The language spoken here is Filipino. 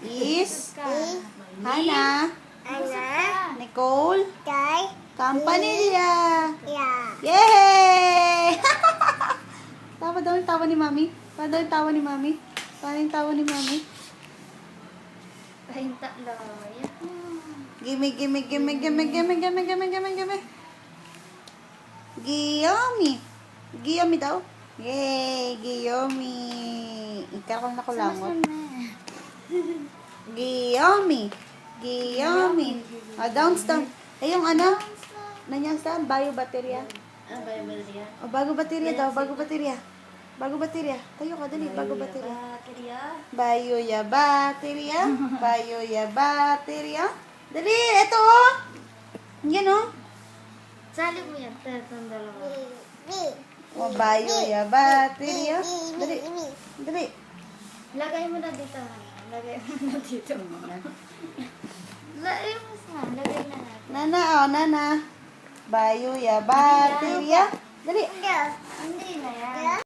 is Hannah, Nicole, Campanilla. Yay! Tawa daw yung tawa ni Mami. Tawa daw yung tawa ni Mami. Tawa yung tawa ni Mami. Gimme, gimme, gimme, gimme, gimme, gimme, gimme, gimme, gimme. Giyomi. Giyomi daw. Yay! Giyomi. Ikaw na kulangot. Giyomi. Giyomi. Downs down. Yung ano? Nandiyan saan? Bayo baterya. Bago baterya daw. Bago baterya. Bago baterya. Tayo ka, dali. Bago baterya. Bayo ya baterya. Bayo ya baterya. Dali, eto oh. Yan oh. Sali mo yan. Tatang dalawa. Bayo ya baterya. Dali. Dali. Lagay mo na dito. Lagay mo na dito. Lagay mo sa. Lagay na natin. Nana, oh, Nana. Bayo ya baterya. Dali. Hindi na yan.